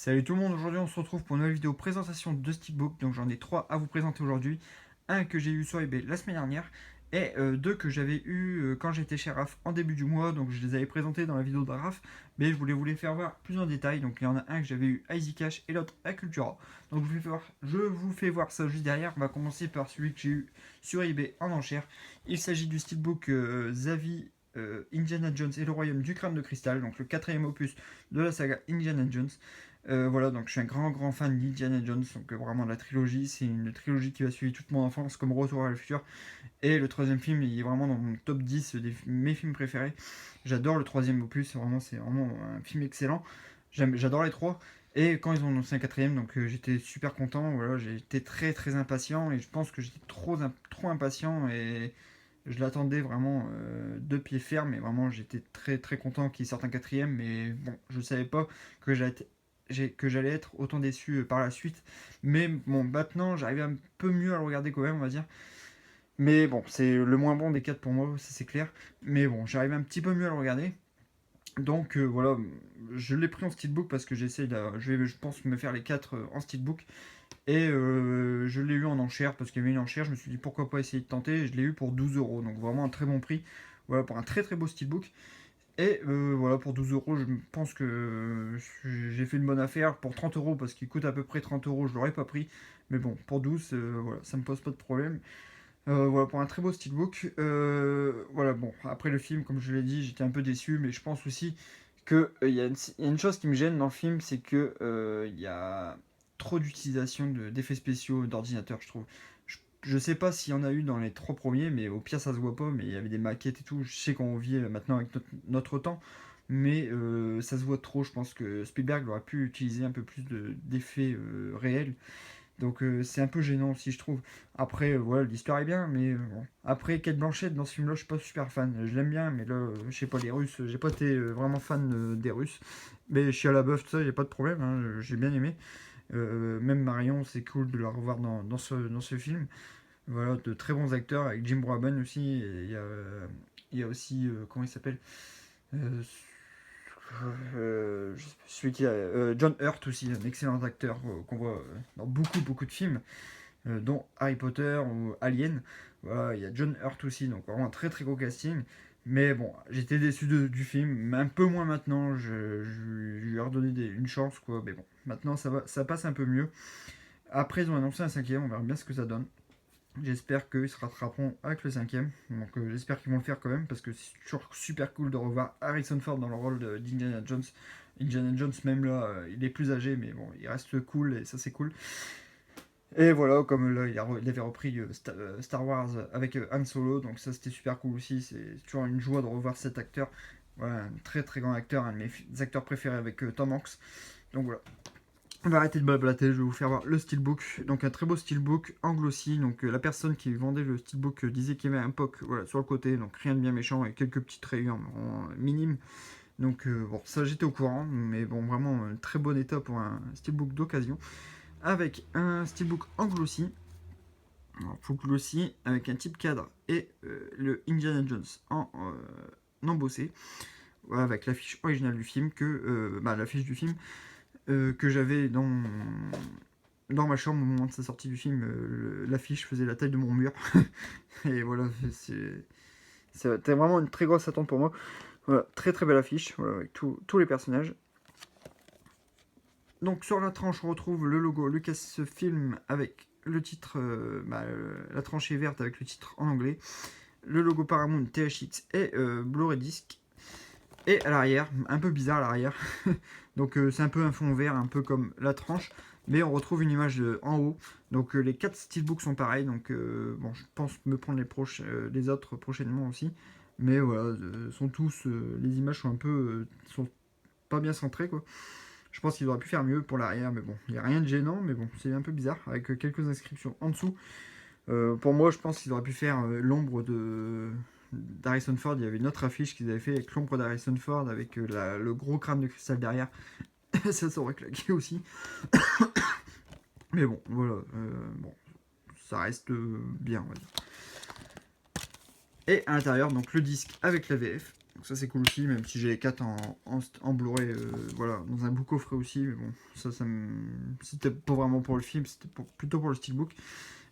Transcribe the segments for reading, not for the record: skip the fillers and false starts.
Salut tout le monde, aujourd'hui on se retrouve pour une nouvelle vidéo présentation de Steelbook. Donc j'en ai 3 à vous présenter aujourd'hui. Un que j'ai eu sur eBay la semaine dernière et deux que j'avais eu quand j'étais chez RAF en début du mois. Donc je les avais présentés dans la vidéo de RAF, mais je voulais vous les faire voir plus en détail. Donc il y en a un que j'avais eu à Easy Cash et l'autre à Cultura. Donc je vous fais voir ça juste derrière. On va commencer par celui que j'ai eu sur eBay en enchère. Il s'agit du Steelbook Zavi Indiana Jones et le Royaume du Crâne de Cristal, donc le quatrième opus de la saga Indiana Jones. Voilà, donc je suis un grand fan d'Indiana Jones, donc vraiment la trilogie, c'est une trilogie qui va suivre toute mon enfance comme Retour à le futur. Et le troisième film, il est vraiment dans mon top 10 mes films préférés. J'adore le troisième opus, c'est vraiment un film excellent. J'adore les trois. Et quand ils ont annoncé un quatrième, donc j'étais super content, voilà, j'étais très impatient et je pense que j'étais trop impatient et je l'attendais vraiment de pied ferme et vraiment j'étais très content qu'il sorte un quatrième, mais bon, je ne savais pas que j'allais être autant déçu par la suite. Mais bon, maintenant j'arrive un peu mieux à le regarder quand même, on va dire. Mais bon, c'est le moins bon des quatre pour moi, ça c'est clair. Mais bon, j'arrive un petit peu mieux à le regarder. Donc voilà, je l'ai pris en steelbook parce que je pense me faire les 4 en steelbook. Et je l'ai eu en enchère parce qu'il y avait une enchère. Je me suis dit pourquoi pas essayer de tenter. Et je l'ai eu pour 12 euros. Donc vraiment un très bon prix. Voilà, pour un très beau steelbook. Et voilà, pour 12 euros, je pense que j'ai fait une bonne affaire. Pour 30 euros, parce qu'il coûte à peu près 30 euros, je l'aurais pas pris. Mais bon, pour 12, voilà, ça me pose pas de problème. Voilà, pour un très beau steelbook. Voilà, bon, après le film, comme je l'ai dit, j'étais un peu déçu, mais je pense aussi que il y a une chose qui me gêne dans le film, c'est que il y a trop d'utilisation d'effets spéciaux d'ordinateur, je trouve. Je sais pas s'il y en a eu dans les 3 premiers, mais au pire ça se voit pas, mais il y avait des maquettes et tout. Je sais qu'on vit maintenant avec notre temps, mais ça se voit trop. Je pense que Spielberg aurait pu utiliser un peu plus d'effets réels. Donc c'est un peu gênant aussi, je trouve. Après, voilà, l'histoire est bien, mais bon. Après, Kate Blanchett dans ce film-là, je suis pas super fan. Je l'aime bien, mais là, je sais pas, les Russes, j'ai pas été vraiment fan des Russes. Mais je suis à la boeuf, tout ça, y a pas de problème, hein, j'ai bien aimé. Même Marion, c'est cool de la revoir dans ce film. Voilà, de très bons acteurs, avec Jim Broadbent aussi. Il y a aussi, comment il s'appelle euh, celui qui a, John Hurt aussi, un excellent acteur qu'on voit dans beaucoup de films dont Harry Potter ou Alien. Voilà, il y a John Hurt aussi, donc vraiment un très gros casting. Mais bon, j'étais déçu du film, mais un peu moins maintenant. Je lui ai redonné une chance, quoi. Mais bon, maintenant ça passe un peu mieux. Après, ils ont annoncé un cinquième, on verra bien ce que ça donne. J'espère qu'ils se rattraperont avec le cinquième. Donc j'espère qu'ils vont le faire quand même, parce que c'est toujours super cool de revoir Harrison Ford dans le rôle d'Indiana Jones. Indiana Jones, même là, il est plus âgé, mais bon, il reste cool, et ça c'est cool. Et voilà, comme là, il avait repris Star Wars avec Han Solo, donc ça c'était super cool aussi. C'est toujours une joie de revoir cet acteur. Voilà, un très grand acteur, un de mes acteurs préférés avec Tom Hanks. Donc voilà. On va arrêter de blablater, je vais vous faire voir le steelbook. Donc un très beau steelbook en glossy. Donc la personne qui vendait le steelbook disait qu'il y avait un POC voilà, sur le côté, donc rien de bien méchant et quelques petites rayures minimes. Donc bon, ça j'étais au courant, mais bon, vraiment un très bon état pour un steelbook d'occasion avec un steelbook en glossy. Alors, full glossy avec un type cadre et le Indiana Jones en embossé. Voilà, avec l'affiche originale du film, l'affiche du film que j'avais dans ma chambre au moment de sa sortie du film. L'affiche faisait la taille de mon mur. Et voilà, c'était vraiment une très grosse attente pour moi. Voilà, très belle affiche, voilà, avec tous les personnages. Donc sur la tranche, on retrouve le logo Lucasfilm avec le titre, la tranche est verte avec le titre en anglais, le logo Paramount THX et Blu-ray Disc. Et à l'arrière, un peu bizarre à l'arrière, donc c'est un peu un fond vert, un peu comme la tranche, mais on retrouve une image en haut. Donc les 4 steelbooks sont pareils, donc bon, je pense me prendre les autres prochainement aussi. Mais voilà, les images sont un peu, sont pas bien centrées quoi. Je pense qu'ils auraient pu faire mieux pour l'arrière, mais bon, il n'y a rien de gênant, mais bon, c'est un peu bizarre, avec quelques inscriptions en dessous. Pour moi, je pense qu'ils auraient pu faire l'ombre d'Harrison Ford. Il y avait une autre affiche qu'ils avaient fait avec l'ombre d'Harrison Ford, avec le gros crâne de cristal derrière. Ça aurait claqué aussi. Mais bon, voilà. Bon, ça reste bien, on va dire. Et à l'intérieur, donc le disque avec la VF. Donc ça c'est cool aussi, même si j'ai les 4 en Blu-ray, voilà, dans un beau coffret aussi, mais bon, c'était pas vraiment pour le film, c'était plutôt pour le steelbook.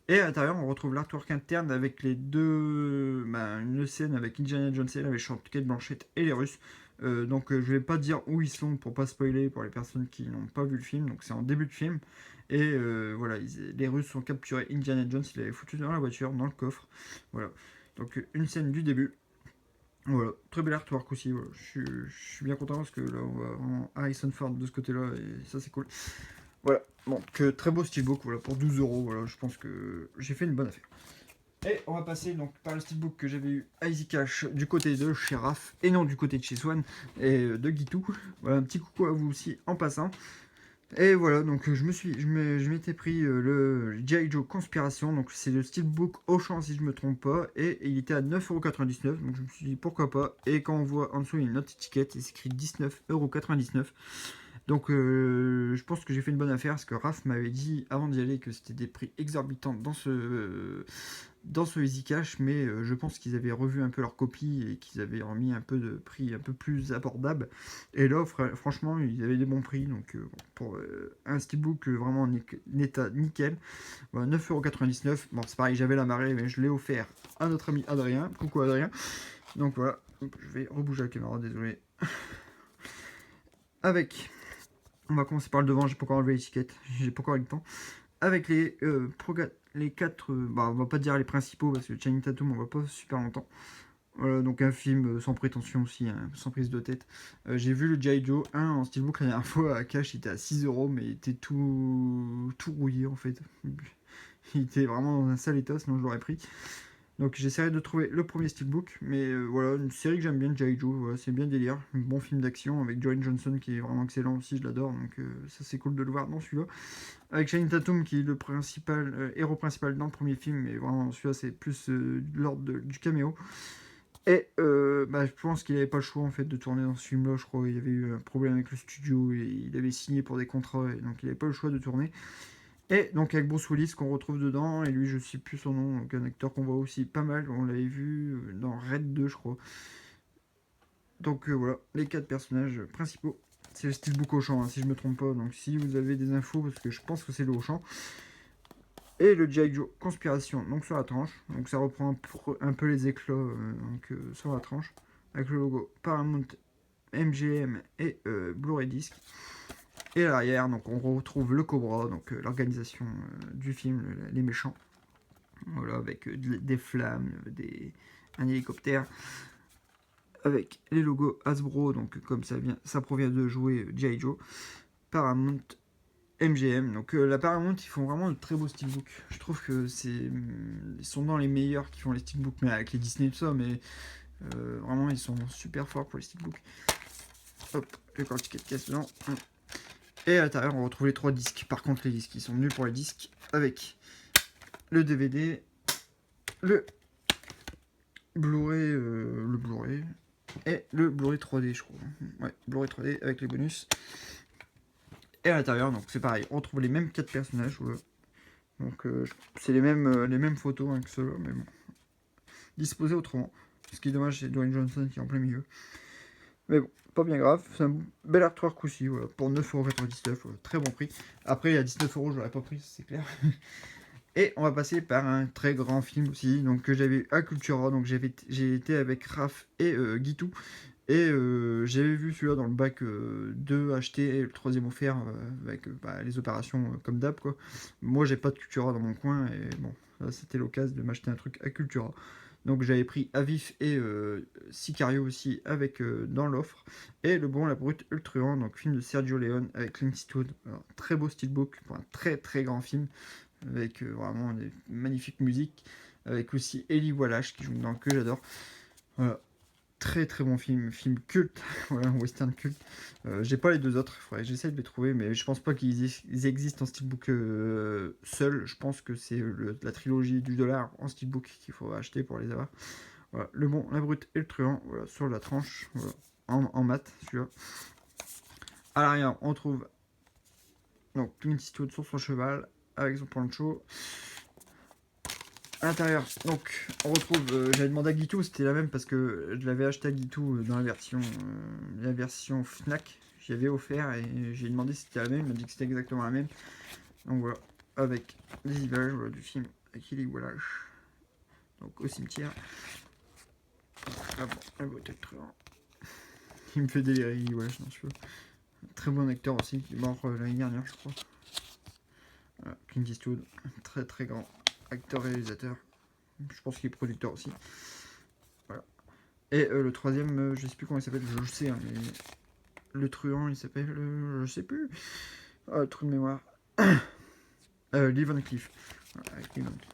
Et à l'intérieur, on retrouve l'artwork interne avec les deux, une scène avec Indiana Jones et la méchante Kate Blanchett et les Russes. Donc je vais pas dire où ils sont pour pas spoiler pour les personnes qui n'ont pas vu le film, donc c'est en début de film. Et voilà, les Russes ont capturé Indiana Jones, il l'avait foutu dans la voiture, dans le coffre. Voilà, donc une scène du début. Voilà, très bel artwork aussi. Voilà. Je suis bien content parce que là, on va vraiment Harrison Ford de ce côté-là et ça, c'est cool. Voilà, bon, très beau steelbook voilà, pour 12 euros. Voilà, je pense que j'ai fait une bonne affaire. Et on va passer donc par le steelbook que j'avais eu à Easy Cash du côté de chez Raph et non du côté de chez Swan et de Guitou. Voilà, un petit coucou à vous aussi en passant. Et voilà, donc je m'étais pris le G.I. Joe Conspiration, donc c'est le steelbook Auchan si je me trompe pas, et il était à 9,99€, donc je me suis dit pourquoi pas, et quand on voit en dessous une autre étiquette, il s'écrit 19,99€, donc je pense que j'ai fait une bonne affaire, parce que Raph m'avait dit avant d'y aller que c'était des prix exorbitants dans ce Easy Cash, mais je pense qu'ils avaient revu un peu leur copie et qu'ils avaient remis un peu de prix un peu plus abordable. Et là, franchement, ils avaient des bons prix. Donc, pour un steelbook vraiment en état nickel, voilà, 9,99€. Bon, c'est pareil, j'avais la marée, mais je l'ai offert à notre ami Adrien. Coucou Adrien. Donc voilà, je vais rebouger la caméra, désolé. Avec, on va commencer par le devant, j'ai pas encore enlevé l'étiquette, j'ai pas encore eu le temps. Avec les 4, on va pas dire les principaux parce que Channing Tatum on va pas super longtemps. Voilà, donc un film sans prétention aussi, hein, sans prise de tête. J'ai vu le G.I. Joe 1 en steelbook la dernière fois à cash, il était à 6€, mais il était tout rouillé en fait. Il était vraiment dans un sale état, sinon je l'aurais pris. Donc j'essaierai de trouver le premier steelbook, mais voilà, une série que j'aime bien, G.I. Joe, voilà, c'est bien délire. Un bon film d'action avec Dwayne Johnson qui est vraiment excellent aussi, je l'adore, donc ça c'est cool de le voir dans celui-là. Avec Channing Tatum qui est le héros principal dans le premier film, mais vraiment celui-là c'est plus de l'ordre du caméo. Et je pense qu'il n'avait pas le choix en fait de tourner dans ce film-là, je crois. Il y avait eu un problème avec le studio et il avait signé pour des contrats, et donc il n'avait pas le choix de tourner. Et donc avec Bruce Willis qu'on retrouve dedans, et lui je sais plus son nom, donc un acteur qu'on voit aussi pas mal, on l'avait vu dans Red 2 je crois. Donc voilà, les 4 personnages principaux. C'est le steelbook Auchan, hein, si je me trompe pas, donc si vous avez des infos, parce que je pense que c'est le Auchan. Et le G.I. Joe Conspiration, donc sur la tranche, donc ça reprend un peu les éclats sur la tranche, avec le logo Paramount, MGM et Blu-ray Disc. Et à l'arrière, donc on retrouve le Cobra, donc l'organisation du film, les méchants. Voilà, avec des flammes, un hélicoptère, avec les logos Hasbro, donc comme ça provient de jouer G.I. Joe, Paramount, MGM. Donc la Paramount, ils font vraiment de très beaux steelbooks. Je trouve que ils sont dans les meilleurs qui font les steelbooks, mais avec les Disney et tout ça, mais vraiment ils sont super forts pour les steelbooks. Hop, le corps ticket de caisse dedans. Et à l'intérieur, on retrouve les 3 disques. Par contre, les disques, ils sont nuls pour les disques. Avec le DVD, le Blu-ray et le Blu-ray 3D, je crois. Ouais, Blu-ray 3D avec les bonus. Et à l'intérieur, donc c'est pareil, on retrouve les mêmes 4 personnages. Voilà. Donc c'est les mêmes photos hein, que ceux-là, mais bon. Disposés autrement. Ce qui est dommage, c'est Dwayne Johnson qui est en plein milieu. Mais bon, pas bien grave. C'est un bel artwork aussi, voilà, pour 9,99€, voilà, très bon prix. Après, à 19€, je l'aurais pas pris, c'est clair. Et on va passer par un très grand film aussi, donc que j'avais eu à Cultura. Donc j'ai été avec Raph et Guitou. Et j'avais vu celui-là dans le bac 2 acheté et le troisième offert avec les opérations comme d'hab quoi. Moi j'ai pas de Cultura dans mon coin et bon, c'était l'occasion de m'acheter un truc à Cultura. Donc j'avais pris Avif et Sicario aussi avec dans l'offre. Et Le Bon, la Brute, le Truand, donc film de Sergio Leone avec Clint Eastwood. Alors, très beau steelbook pour un très très grand film avec vraiment des magnifiques musiques. Avec aussi Eli Wallach qui joue dans que j'adore. Voilà. Très très bon film culte, voilà, un western culte. J'ai pas les 2 autres, j'essaie de les trouver, mais je pense pas qu'ils existent en steelbook seul. Je pense que c'est la trilogie du dollar en steelbook qu'il faut acheter pour les avoir. Voilà, Le Bon, la Brute et le Truand, voilà, sur la tranche, voilà, en mat, celui-là. À l'arrière, on trouve donc Clint Eastwood sur son cheval avec son poncho. À l'intérieur, donc on retrouve, j'avais demandé à Guitou, c'était la même parce que je l'avais acheté à Guitou dans la version Fnac. J'y avais offert et j'ai demandé si c'était la même, il m'a dit que c'était exactement la même. Donc voilà, avec des images voilà, du film Achille Wallace. Donc au cimetière. Ah bon, la beauté de truand. Il me fait délirer, Achille Wallace dans ce film. Très bon acteur aussi, qui est mort l'année dernière, je crois. Voilà, Clint Eastwood, très très grand acteur-réalisateur. Je pense qu'il est producteur aussi. Voilà. Et le troisième, je sais plus comment il s'appelle, je sais, hein, mais le truand, il s'appelle, je sais plus. Ah, trou de mémoire. Lee Van Cleef. Voilà, avec Lee Van Cleef.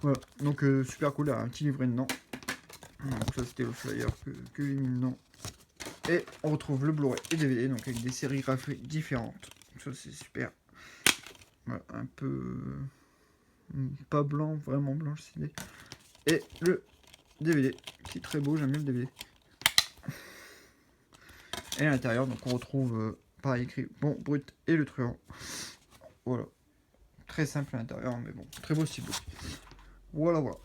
Voilà, donc super cool, là, un petit livret dedans. Donc ça c'était le flyer que j'ai mis dedans. Et on retrouve le Blu-ray et DVD, donc avec des sérigraphies différentes. Donc ça c'est super. Voilà, un peu pas blanc, vraiment blanc le CD. Et le DVD, qui est très beau, j'aime bien le DVD. Et à l'intérieur, donc on retrouve pareil écrit bon, brut et le truand. Voilà. Très simple à l'intérieur, mais bon, très beau steelbook. Voilà, voilà.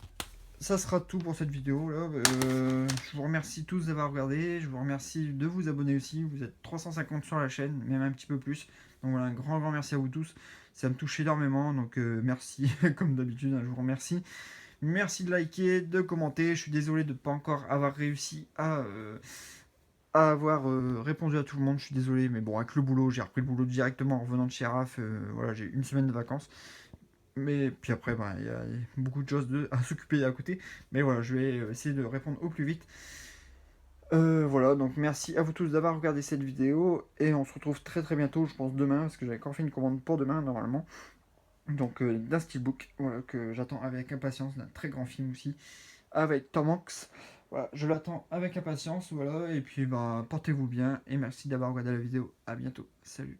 Ça sera tout pour cette vidéo là. Je vous remercie tous d'avoir regardé. Je vous remercie de vous abonner aussi. Vous êtes 350 sur la chaîne, même un petit peu plus. Donc voilà, un grand merci à vous tous. Ça me touche énormément. Donc merci, comme d'habitude, hein, je vous remercie. Merci de liker, de commenter. Je suis désolé de ne pas encore avoir réussi à avoir répondu à tout le monde. Je suis désolé, mais bon, avec le boulot, j'ai repris le boulot directement en revenant de chez Raph. Voilà, j'ai une semaine de vacances. Mais puis après, ben, il y a beaucoup de choses à s'occuper à côté. Mais voilà, je vais essayer de répondre au plus vite. Voilà, donc merci à vous tous d'avoir regardé cette vidéo. Et on se retrouve très très bientôt, je pense demain, parce que j'avais encore fait une commande pour demain normalement. Donc d'un steelbook, voilà, que j'attends avec impatience, d'un très grand film aussi, avec Tom Hanks. Voilà, je l'attends avec impatience, voilà. Et puis, bah, portez-vous bien et merci d'avoir regardé la vidéo. À bientôt. Salut.